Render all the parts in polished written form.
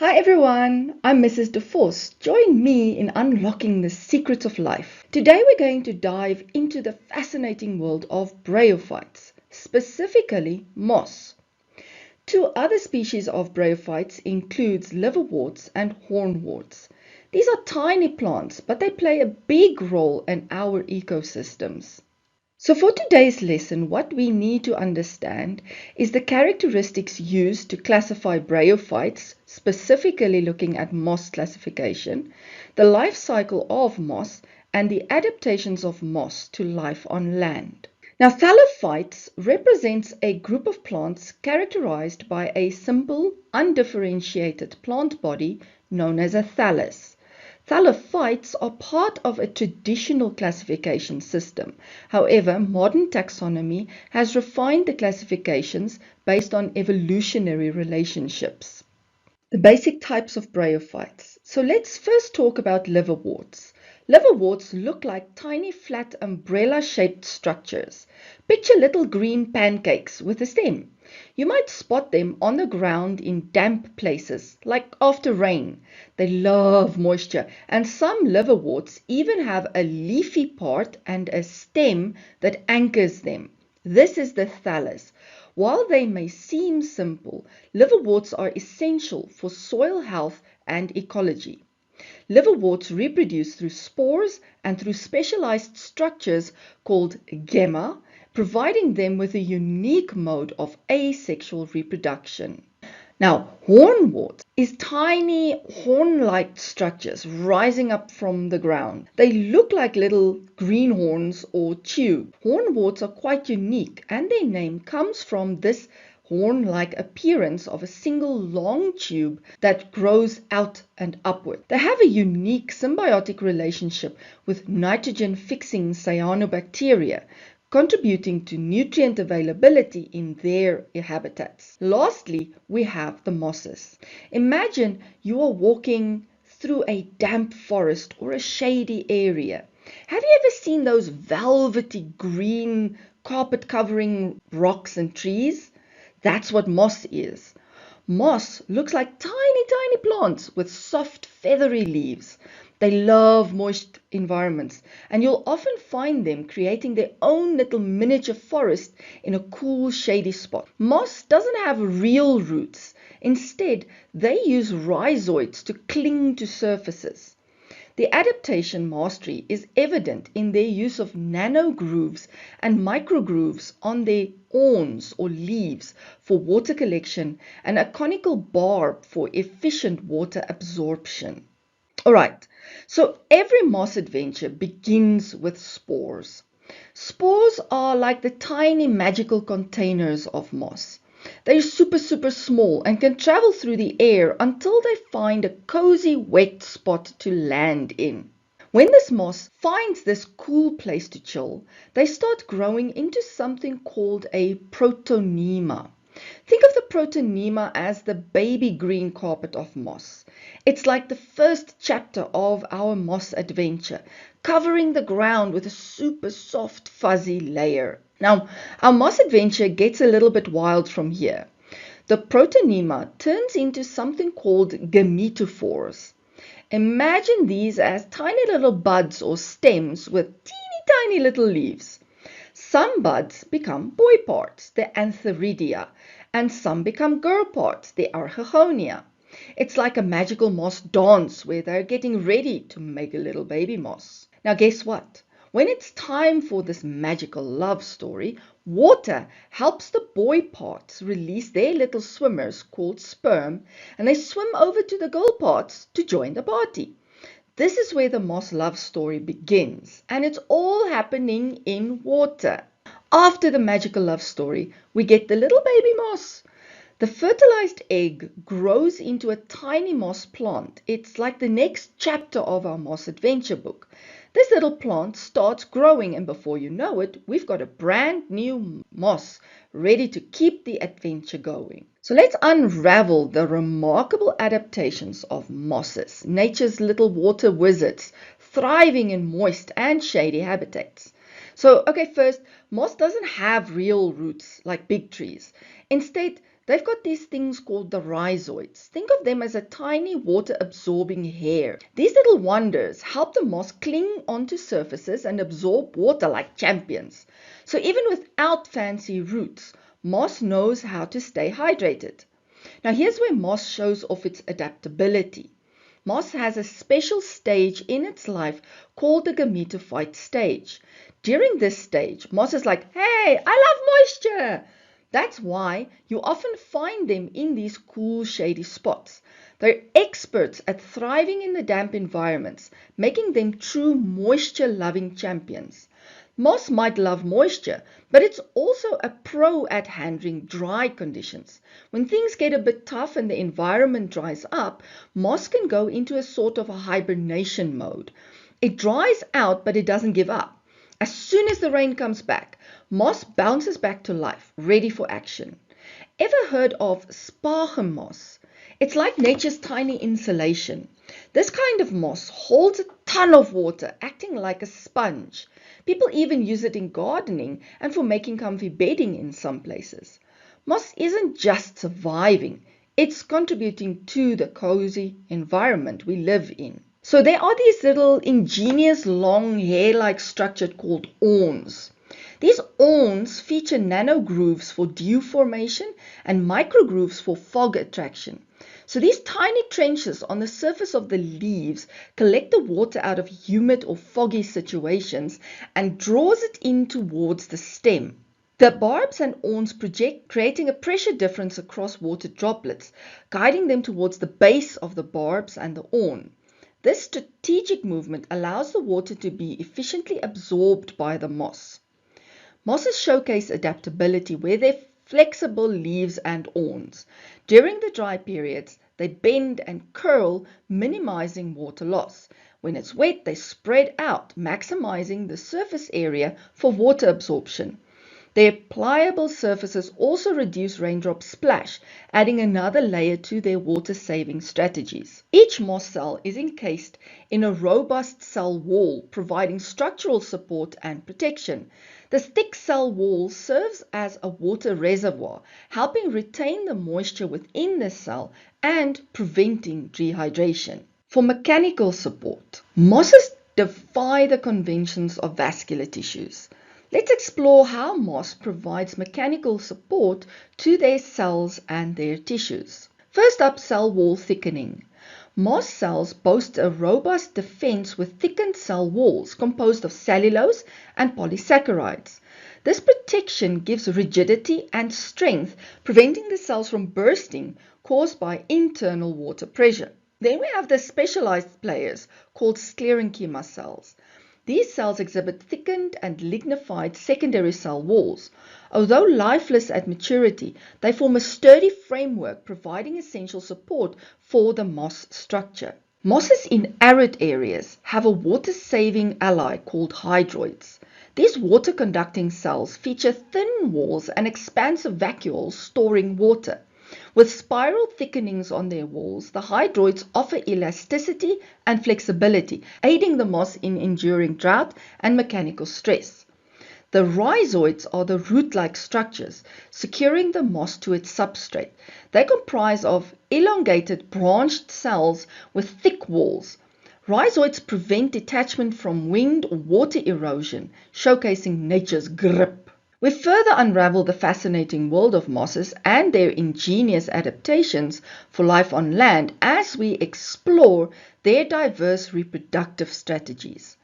Hi everyone, I'm Mrs. DeForce. Join me in unlocking the secrets of life. Today we're going to dive into the fascinating world of bryophytes, specifically moss. Two other species of bryophytes includes liverworts and hornworts. These are tiny plants, but they play a big role in our ecosystems. So for today's lesson, what we need to understand is the characteristics used to classify bryophytes, specifically looking at moss classification, the life cycle of moss, and the adaptations of moss to life on land. Now, thallophytes represents a group of plants characterized by a simple, undifferentiated plant body known as a thallus. Thallophytes are part of a traditional classification system. However, modern taxonomy has refined the classifications based on evolutionary relationships. The basic types of bryophytes. So let's first talk about liverworts. Liverworts look like tiny flat umbrella-shaped structures. Picture little green pancakes with a stem. You might spot them on the ground in damp places, like after rain. They love moisture, and some liverworts even have a leafy part and a stem that anchors them. This is the thallus. While they may seem simple, liverworts are essential for soil health and ecology. Liverworts reproduce through spores and through specialized structures called gemma, providing them with a unique mode of asexual reproduction. Now, hornworts is tiny horn-like structures rising up from the ground. They look like little green horns or tube. Hornworts are quite unique, and their name comes from this horn-like appearance of a single long tube that grows out and upward. They have a unique symbiotic relationship with nitrogen-fixing cyanobacteria, contributing to nutrient availability in their habitats. Lastly, we have the mosses. Imagine you are walking through a damp forest or a shady area. Have you ever seen those velvety green carpet covering rocks and trees? That's what moss is. Moss looks like tiny plants with soft feathery leaves. They love moist environments, and you'll often find them creating their own little miniature forest in a cool, shady spot. Moss doesn't have real roots. Instead, they use rhizoids to cling to surfaces. The adaptation mastery is evident in their use of nanogrooves and microgrooves on their awns or leaves for water collection and a conical barb for efficient water absorption. Alright, so every moss adventure begins with spores. Spores are like the tiny magical containers of moss. They're super small and can travel through the air until they find a cozy wet spot to land in. When this moss finds this cool place to chill, they start growing into something called a protonema. Think of the protonema as the baby green carpet of moss. It's like the first chapter of our moss adventure, covering the ground with a super soft fuzzy layer. Now, our moss adventure gets a little bit wild from here. The protonema turns into something called gametophores. Imagine these as tiny little buds or stems with tiny little leaves. Some buds become boy parts, the antheridia, and some become girl parts, the archegonia. It's like a magical moss dance where they're getting ready to make a little baby moss. Now guess what? When it's time for this magical love story, water helps the boy parts release their little swimmers called sperm, and they swim over to the girl parts to join the party. This is where the moss love story begins, and it's all happening in water. After the magical love story, we get the little baby moss. The fertilized egg grows into a tiny moss plant. It's like the next chapter of our moss adventure book. This little plant starts growing, and before you know it, we've got a brand new moss ready to keep the adventure going. So let's unravel the remarkable adaptations of mosses, nature's little water wizards, thriving in moist and shady habitats. So, okay, first, moss doesn't have real roots like big trees. Instead, they've got these things called the rhizoids. Think of them as a tiny water-absorbing hair. These little wonders help the moss cling onto surfaces and absorb water like champions. So even without fancy roots, moss knows how to stay hydrated. Now here's where moss shows off its adaptability. Moss has a special stage in its life called the gametophyte stage. During this stage, moss is like, hey, I love moisture. That's why you often find them in these cool, shady spots. They're experts at thriving in the damp environments, making them true moisture-loving champions. Moss might love moisture, but it's also a pro at handling dry conditions. When things get a bit tough and the environment dries up, moss can go into a sort of a hibernation mode. It dries out, but it doesn't give up. As soon as the rain comes back, moss bounces back to life, ready for action. Ever heard of sphagnum moss? It's like nature's tiny insulation. This kind of moss holds a ton of water, acting like a sponge. People even use it in gardening and for making comfy bedding in some places. Moss isn't just surviving, it's contributing to the cozy environment we live in. So there are these little ingenious long hair-like structures called awns. These awns feature nano grooves for dew formation and micro grooves for fog attraction. So these tiny trenches on the surface of the leaves collect the water out of humid or foggy situations and draws it in towards the stem. The barbs and awns project, creating a pressure difference across water droplets, guiding them towards the base of the barbs and the awn. This strategic movement allows the water to be efficiently absorbed by the moss. Mosses showcase adaptability with their flexible leaves and awns. During the dry periods, they bend and curl, minimizing water loss. When it's wet, they spread out, maximizing the surface area for water absorption. Their pliable surfaces also reduce raindrop splash, adding another layer to their water-saving strategies. Each moss cell is encased in a robust cell wall, providing structural support and protection. This thick cell wall serves as a water reservoir, helping retain the moisture within the cell and preventing dehydration. For mechanical support, mosses defy the conventions of vascular tissues. Let's explore how moss provides mechanical support to their cells and their tissues. First up, cell wall thickening. Moss cells boast a robust defense with thickened cell walls composed of cellulose and polysaccharides. This protection gives rigidity and strength, preventing the cells from bursting caused by internal water pressure. Then we have the specialized players called sclerenchyma cells. These cells exhibit thickened and lignified secondary cell walls. Although lifeless at maturity, they form a sturdy framework providing essential support for the moss structure. Mosses in arid areas have a water-saving ally called hydroids. These water-conducting cells feature thin walls and expansive vacuoles storing water. With spiral thickenings on their walls, the hydroids offer elasticity and flexibility, aiding the moss in enduring drought and mechanical stress. The rhizoids are the root-like structures, securing the moss to its substrate. They comprise of elongated branched cells with thick walls. Rhizoids prevent detachment from wind or water erosion, showcasing nature's grip. We further unravel the fascinating world of mosses and their ingenious adaptations for life on land as we explore their diverse reproductive strategies.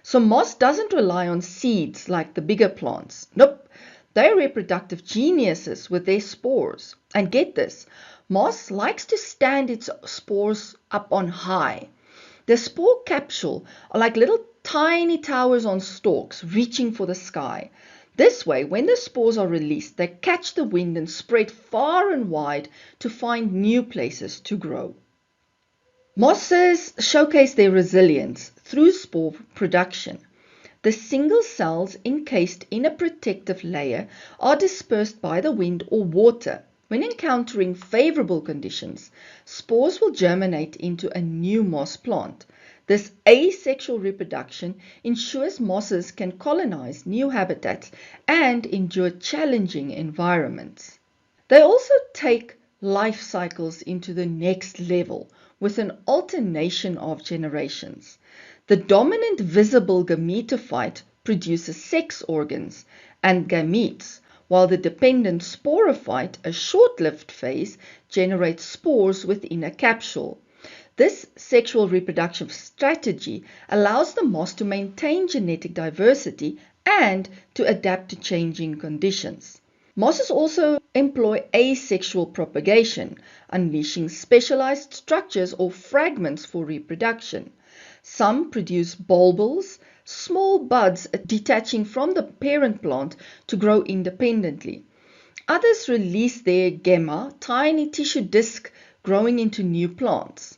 So moss doesn't rely on seeds like the bigger plants. Nope, they're reproductive geniuses with their spores. And get this, moss likes to stand its spores up on high. The spore capsule are like little tiny towers on stalks reaching for the sky. This way, when the spores are released, they catch the wind and spread far and wide to find new places to grow. Mosses showcase their resilience through spore production. The single cells encased in a protective layer are dispersed by the wind or water. When encountering favorable conditions, spores will germinate into a new moss plant. This asexual reproduction ensures mosses can colonize new habitats and endure challenging environments. They also take life cycles into the next level with an alternation of generations. The dominant visible gametophyte produces sex organs and gametes, while the dependent sporophyte, a short-lived phase, generates spores within a capsule. This sexual reproductive strategy allows the moss to maintain genetic diversity and to adapt to changing conditions. Mosses also employ asexual propagation, unleashing specialized structures or fragments for reproduction. Some produce bulbils, small buds detaching from the parent plant to grow independently. Others release their gemma, tiny tissue discs growing into new plants.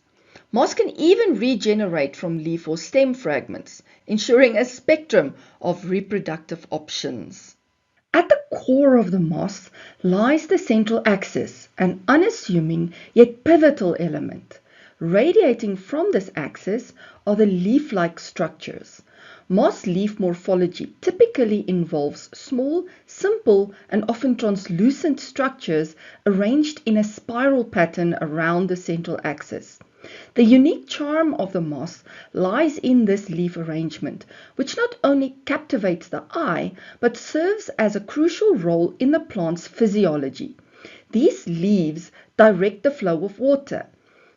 Moss can even regenerate from leaf or stem fragments, ensuring a spectrum of reproductive options. At the core of the moss lies the central axis, an unassuming yet pivotal element. Radiating from this axis are the leaf-like structures. Moss leaf morphology typically involves small, simple, and often translucent structures arranged in a spiral pattern around the central axis. The unique charm of the moss lies in this leaf arrangement, which not only captivates the eye, but serves as a crucial role in the plant's physiology. These leaves direct the flow of water.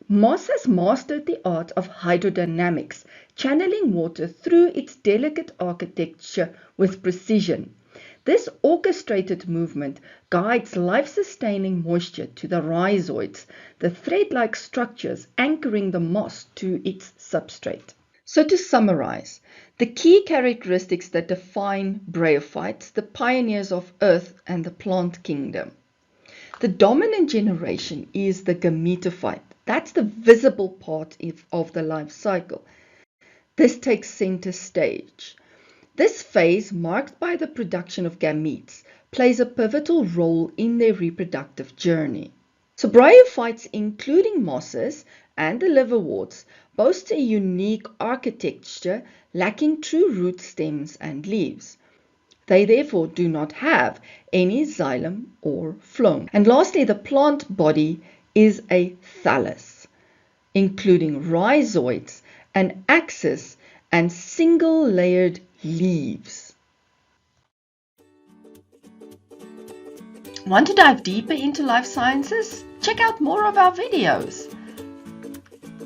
Moss has mastered the art of hydrodynamics, channeling water through its delicate architecture with precision. This orchestrated movement guides life-sustaining moisture to the rhizoids, the thread-like structures anchoring the moss to its substrate. So to summarize, the key characteristics that define bryophytes, the pioneers of Earth and the plant kingdom. The dominant generation is the gametophyte. That's the visible part of the life cycle. This takes center stage. This phase, marked by the production of gametes, plays a pivotal role in their reproductive journey. So bryophytes, including mosses and the liverworts, boast a unique architecture lacking true root stems and leaves. They therefore do not have any xylem or phloem. And lastly, the plant body is a thallus, including rhizoids, an axis, and single-layered leaves. Want to dive deeper into life sciences? Check out more of our videos.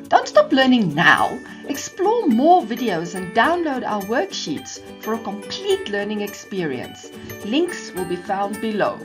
Don't stop learning now. Explore more videos and download our worksheets for a complete learning experience. Links will be found below.